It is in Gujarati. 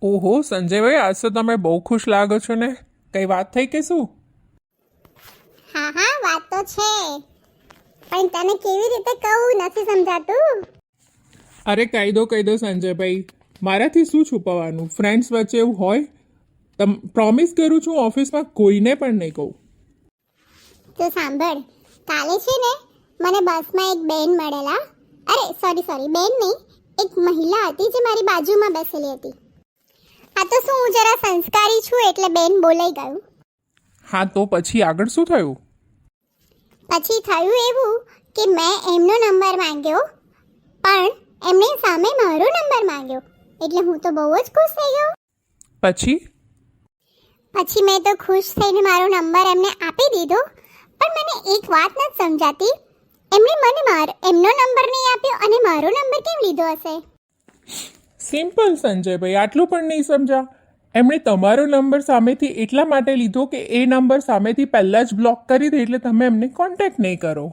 ઓહો સંજયભાઈ, આજ તો તમે બહુ ખુશ લાગો છો ને. કઈ વાત થઈ કે શું? હા વાત તો છે, પણ તને કેવી રીતે કહું નથી સમજાતું. અરે કહી દો સંજયભાઈ, મારાથી શું છુપાવવાનું? ફ્રેન્ડ્સ વચ્ચે એવું હોય? પ્રોમિસ કરું છું ઓફિસમાં કોઈને પણ નહીં કહું. તો સાંભળ, કાલે છે ને મને બસમાં એક બેન મળેલા. અરે સોરી બેન નહીં, એક મહિલા હતી જે મારી બાજુમાં બેસેલી હતી. આ તો શું, હું જરા સંસ્કારી છું એટલે બેન બોલાઈ ગયું. હા તો પછી આગળ શું થયું? પછી થયું એવું કે મેં એમનો નંબર માંગ્યો, પણ એમણે સામે મારો નંબર માંગ્યો, એટલે હું તો બહુ જ ખુશ થઈ ગયો. પછી મેં તો ખુશ થઈને મારો નંબર એમને આપી દીધો, પણ મને એક વાત નથી સમજાતી, એમણે મને એમનો નંબર નહીં આપ્યો અને મારો નંબર કેમ લીધો હશે? સિમ્પલ સંજયભાઈ, આટલું પણ નહીં સમજા? એમણે તમારો નંબર સામેથી એટલા માટે લીધો કે એ નંબર સામેથી પહેલાં જ બ્લોક કરી દે, એટલે તમે એમને કોન્ટેક્ટ નહીં કરો.